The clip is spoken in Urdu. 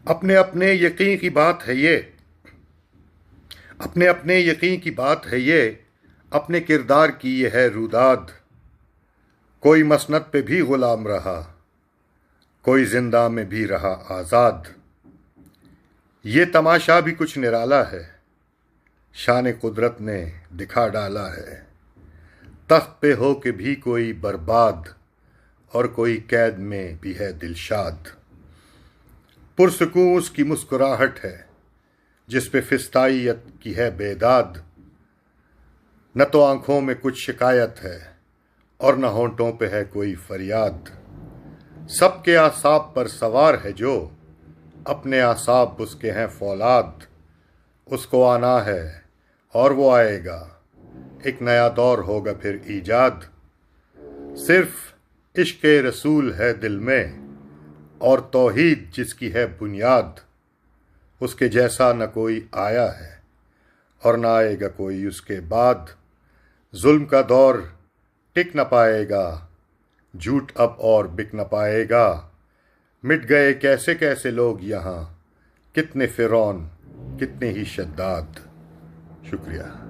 اپنے اپنے یقین کی بات ہے یہ، اپنے اپنے یقین کی بات ہے یہ، اپنے کردار کی یہ ہے روداد۔ کوئی مسند پہ بھی غلام رہا، کوئی زندہ میں بھی رہا آزاد۔ یہ تماشا بھی کچھ نرالا ہے، شان قدرت نے دکھا ڈالا ہے۔ تخت پہ ہو کے بھی کوئی برباد، اور کوئی قید میں بھی ہے دلشاد۔ پرسکون اس کی مسکراہٹ ہے، جس پہ فستائیت کی ہے بیداد۔ نہ تو آنکھوں میں کچھ شکایت ہے، اور نہ ہونٹوں پہ ہے کوئی فریاد۔ سب کے اعصاب پر سوار ہے جو، اپنے اعصاب اس کے ہیں فولاد۔ اس کو آنا ہے اور وہ آئے گا، ایک نیا دور ہوگا پھر ایجاد۔ صرف عشق رسول ہے دل میں، اور توحید جس کی ہے بنیاد۔ اس کے جیسا نہ کوئی آیا ہے، اور نہ آئے گا کوئی اس کے بعد۔ ظلم کا دور ٹک نہ پائے گا، جھوٹ اب اور بک نہ پائے گا۔ مٹ گئے کیسے کیسے لوگ یہاں، کتنے فرعون کتنے ہی شداد۔ شکریہ۔